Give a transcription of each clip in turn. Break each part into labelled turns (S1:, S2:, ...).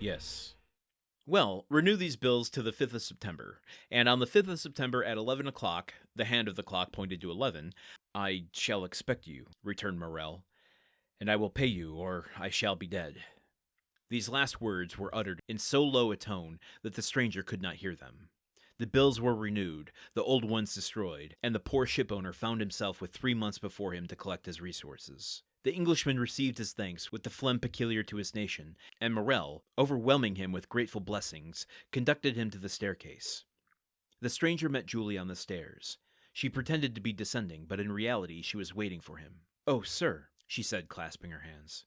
S1: Yes. Well, renew these bills to the 5th of September, and on the 5th of September at 11 o'clock, the hand of the clock pointed to 11, I shall expect you, returned Morrel, and I will pay you, or I shall be dead. These last words were uttered in so low a tone that the stranger could not hear them. The bills were renewed, the old ones destroyed, and the poor shipowner found himself with 3 months before him to collect his resources. The Englishman received his thanks with the phlegm peculiar to his nation, and Morrel, overwhelming him with grateful blessings, conducted him to the staircase. The stranger met Julie on the stairs. She pretended to be descending, but in reality she was waiting for him. "Oh, sir," she said, clasping her hands.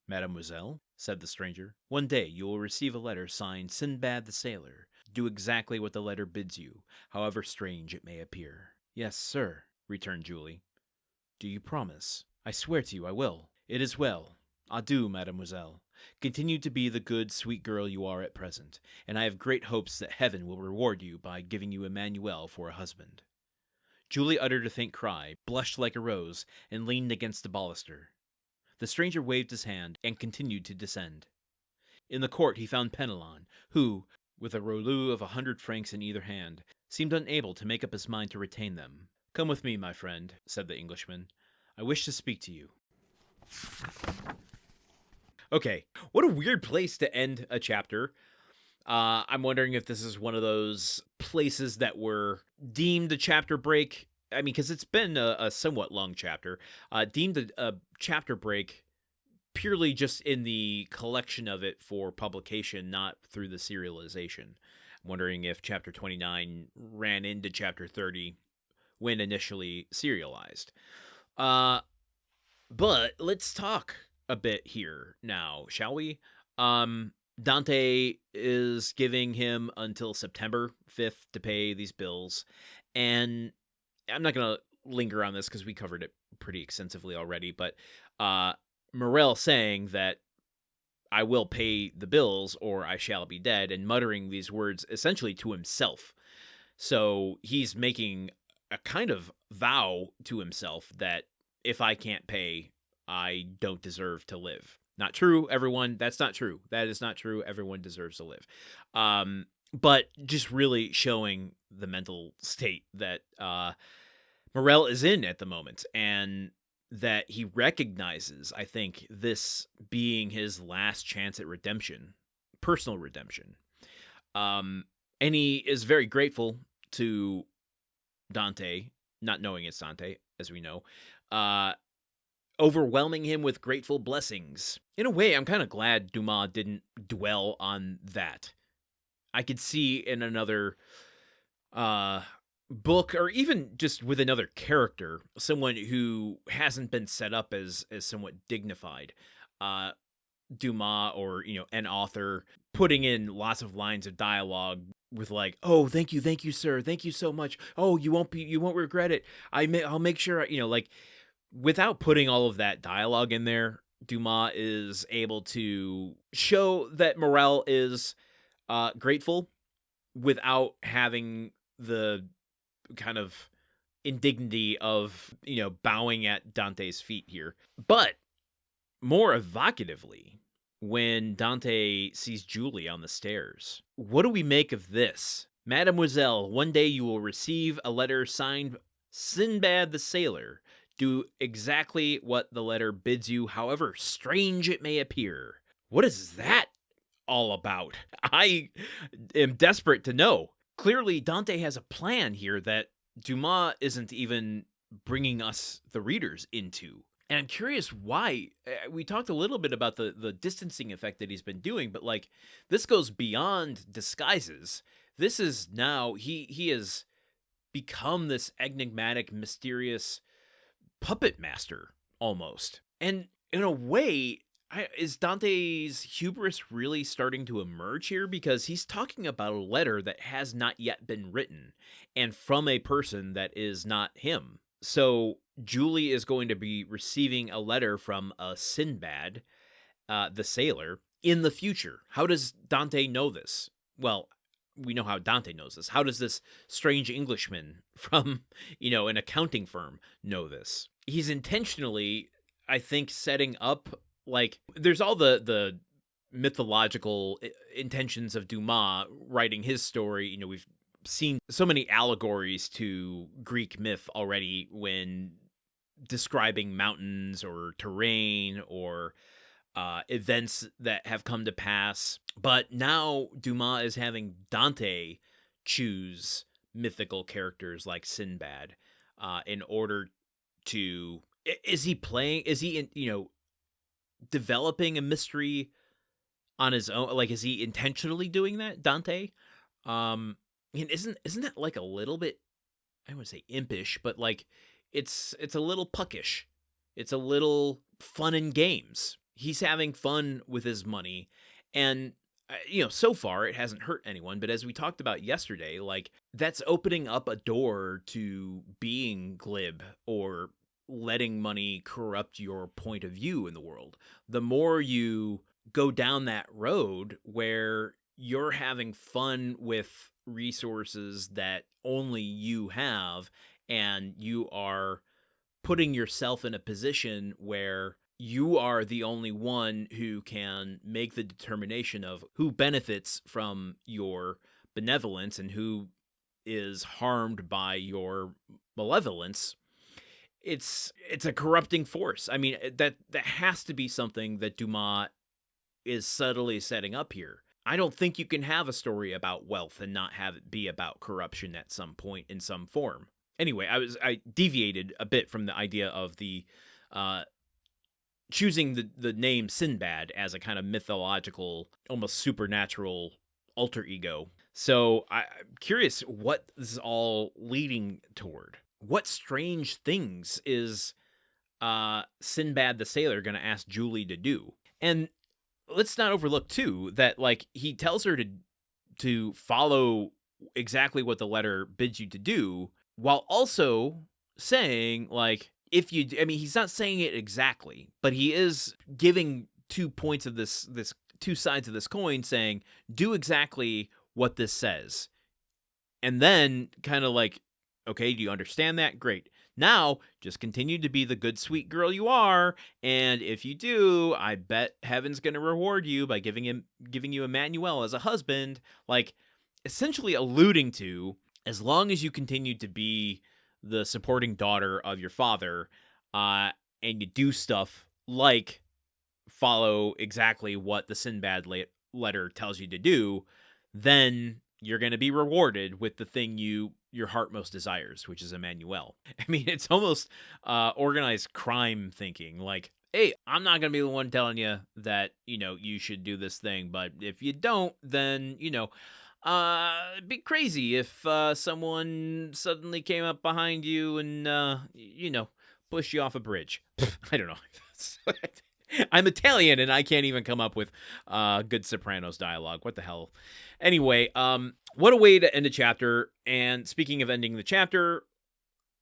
S1: "Mademoiselle," said the stranger, "one day you will receive a letter signed Sinbad the Sailor. Do exactly what the letter bids you, however strange it may appear." "Yes, sir," returned Julie. "Do you promise?" "I swear to you I will." "It is well. Adieu, mademoiselle. Continue to be the good, sweet girl you are at present, and I have great hopes that heaven will reward you by giving you Emmanuel for a husband." Julie uttered a faint cry, blushed like a rose, and leaned against the baluster. The stranger waved his hand and continued to descend. In the court he found Penelon, who, with a rouleau of 100 francs in either hand, seemed unable to make up his mind to retain them. "Come with me, my friend," said the Englishman. "I wish to speak to you." Okay, what a weird place to end a chapter. I'm wondering if this is one of those places that were deemed a chapter break. I mean, because it's been a somewhat long chapter. Deemed a chapter break purely just in the collection of it for publication, not through the serialization. I'm wondering if chapter 29 ran into chapter 30 when initially serialized. But let's talk a bit here now, shall we? Dante is giving him until September 5th to pay these bills, and I'm not going to linger on this because we covered it pretty extensively already, but Morrel saying that I will pay the bills or I shall be dead, and muttering these words essentially to himself. So he's making a kind of vow to himself that if I can't pay, I don't deserve to live. Not true, everyone. That's not true. That is not true. Everyone deserves to live. But just really showing the mental state that Morrel is in at the moment, and that he recognizes, I think, this being his last chance at redemption, personal redemption. And he is very grateful to Dante, not knowing it's Dante, as we know, overwhelming him with grateful blessings. In a way, I'm kind of glad Dumas didn't dwell on that. I could see in another book, or even just with another character, someone who hasn't been set up as somewhat dignified, Dumas or an author putting in lots of lines of dialogue with like, "Oh, thank you, sir, thank you so much. Oh, you won't regret it. I'll make sure," like, without putting all of that dialogue in there, Dumas is able to show that Morrel is grateful without having the kind of indignity of, bowing at Dante's feet here. But more evocatively, when Dante sees Julie on the stairs, what do we make of this? "Mademoiselle, one day you will receive a letter signed Sinbad the Sailor. Do exactly what the letter bids you, however strange it may appear." What is that all about? I am desperate to know. Clearly, Dante has a plan here that Dumas isn't even bringing us, the readers, into. And I'm curious why. We talked a little bit about the distancing effect that he's been doing, but like, this goes beyond disguises. This is now, he has become this enigmatic, mysterious puppet master, almost. And in a way, is Dante's hubris really starting to emerge here? Because he's talking about a letter that has not yet been written, and from a person that is not him. So Julie is going to be receiving a letter from a Sinbad, the sailor, in the future. How does Dante know this? Well, we know how Dante knows this. How does this strange Englishman from, an accounting firm know this? He's intentionally, I think, setting up, like, there's all the mythological intentions of Dumas writing his story. You know, we've seen so many allegories to Greek myth already when describing mountains or terrain or events that have come to pass. But now Dumas is having Dante choose mythical characters like Sinbad in order to. Is he playing? Is he, developing a mystery on his own? Like, is he intentionally doing that, Dante? And isn't that like a little bit, I wouldn't say impish, but like it's a little puckish. It's a little fun and games. He's having fun with his money, and so far it hasn't hurt anyone. But as we talked about yesterday, like that's opening up a door to being glib or letting money corrupt your point of view in the world. The more you go down that road where you're having fun with resources that only you have, and you are putting yourself in a position where you are the only one who can make the determination of who benefits from your benevolence and who is harmed by your malevolence. It's a corrupting force. I mean, that has to be something that Dumas is subtly setting up here. I don't think you can have a story about wealth and not have it be about corruption at some point in some form. Anyway, I deviated a bit from the idea of the choosing the name Sinbad as a kind of mythological, almost supernatural alter ego. So I'm curious what this is all leading toward. What strange things is Sinbad the Sailor going to ask Julie to do? And let's not overlook, too, that like he tells her to follow exactly what the letter bids you to do, while also saying, like, if you, I mean, he's not saying it exactly, but he is giving 2 points of this 2 sides of this coin, saying, do exactly what this says. And then kind of like, okay, do you understand that? Great. Now, just continue to be the good, sweet girl you are, and if you do, I bet heaven's going to reward you by giving you Emmanuel as a husband, like, essentially alluding to, as long as you continue to be the supporting daughter of your father, and you do stuff like follow exactly what the Sinbad letter tells you to do, then you're going to be rewarded with the thing your heart most desires, which is Emmanuel. I mean, it's almost organized crime thinking. Like, hey, I'm not going to be the one telling you that, you should do this thing. But if you don't, then, it'd be crazy if someone suddenly came up behind you and, pushed you off a bridge. I don't know. I'm Italian and I can't even come up with good Sopranos dialogue. What the hell? Anyway, what a way to end a chapter. And speaking of ending the chapter,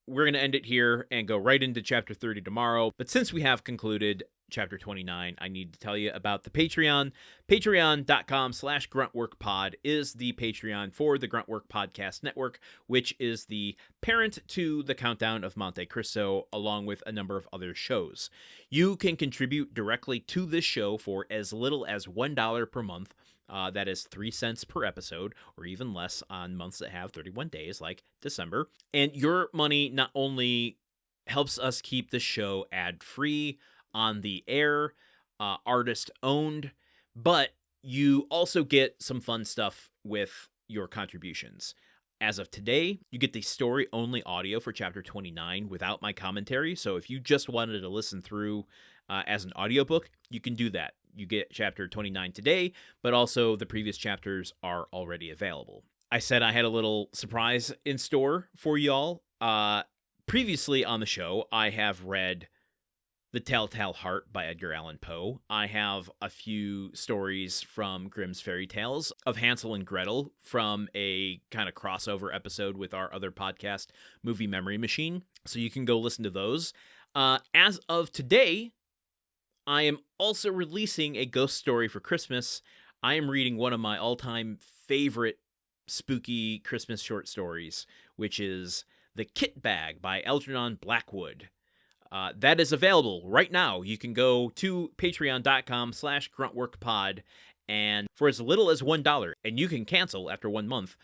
S1: we're going to end it here and go right into chapter 30 tomorrow. But since we have concluded chapter 29, I need to tell you about the Patreon. Patreon.com/gruntworkpod is the Patreon for the Gruntwork Podcast Network, which is the parent to the Countdown of Monte Cristo, along with a number of other shows. You can contribute directly to this show for as little as $1 per month. That is 3 cents per episode, or even less on months that have 31 days, like December. And your money not only helps us keep the show ad-free, on the air, artist-owned, but you also get some fun stuff with your contributions. As of today, you get the story-only audio for Chapter 29 without my commentary, so if you just wanted to listen through as an audiobook, you can do that. You get Chapter 29 today, but also the previous chapters are already available. I said I had a little surprise in store for y'all. Previously on the show, I have read The Telltale Heart by Edgar Allan Poe. I have a few stories from Grimm's Fairy Tales of Hansel and Gretel from a kind of crossover episode with our other podcast, Movie Memory Machine. So you can go listen to those. As of today, I am also releasing a ghost story for Christmas. I am reading one of my all-time favorite spooky Christmas short stories, which is The Kit Bag by Algernon Blackwood. That is available right now. You can go to patreon.com/gruntworkpod, and for as little as $1, and you can cancel after 1 month,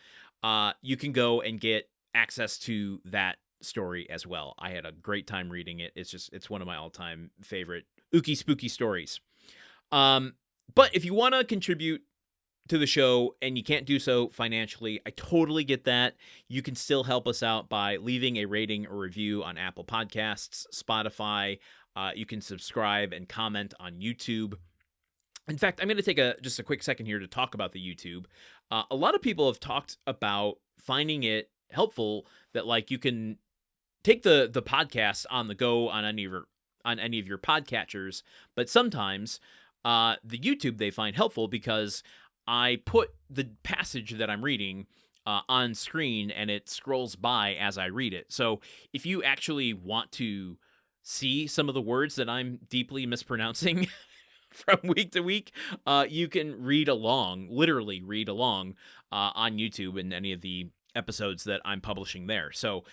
S1: you can go and get access to that story as well. I had a great time reading it. It's one of my all-time favorite ooky spooky stories. But if you want to contribute to the show and you can't do so financially, I totally get that. You can still help us out by leaving a rating or review on Apple Podcasts, Spotify. You can subscribe and comment on YouTube. In fact, I'm going to take just a quick second here to talk about the YouTube. A lot of people have talked about finding it helpful that like you can take the podcast on the go on any of your podcatchers, but sometimes the YouTube they find helpful because I put the passage that I'm reading on screen and it scrolls by as I read it. So if you actually want to see some of the words that I'm deeply mispronouncing from week to week, you can literally read along on YouTube in any of the episodes that I'm publishing there. So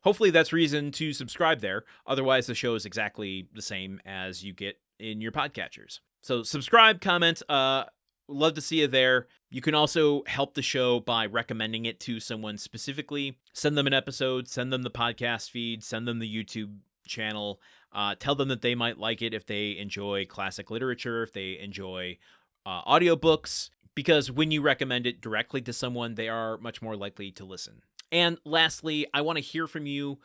S1: hopefully that's reason to subscribe there. Otherwise, the show is exactly the same as you get in your podcatchers. So subscribe, comment, love to see you there. You can also help the show by recommending it to someone specifically. Send them an episode, send them the podcast feed, send them the YouTube channel. Tell them that they might like it if they enjoy classic literature, if they enjoy audiobooks, because when you recommend it directly to someone, they are much more likely to listen. And lastly, I want to hear from you.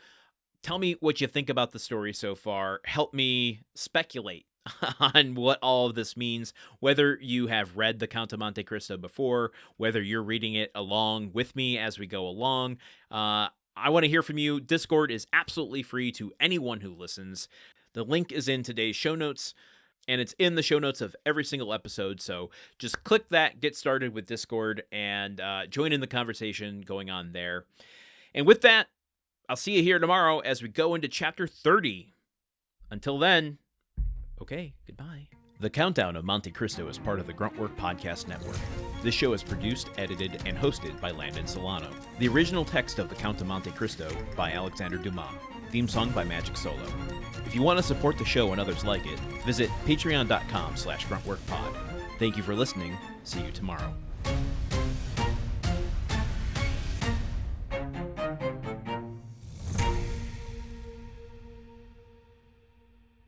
S1: Tell me what you think about the story so far. Help me speculate on what all of this means, whether you have read The Count of Monte Cristo before, whether you're reading it along with me as we go along. I want to hear from you. Discord is absolutely free to anyone who listens. The link is in today's show notes, and it's in the show notes of every single episode, so just click that, get started with Discord, and join in the conversation going on there. And with that, I'll see you here tomorrow as we go into Chapter 30. Until then, okay, goodbye. The Countdown of Monte Cristo is part of the Gruntwork Podcast Network. This show is produced, edited, and hosted by Landon Solano. The original text of The Count of Monte Cristo by Alexander Dumas. Theme song by Magic Solo. If you want to support the show and others like it, visit patreon.com/gruntworkpod. Thank you for listening. See you tomorrow.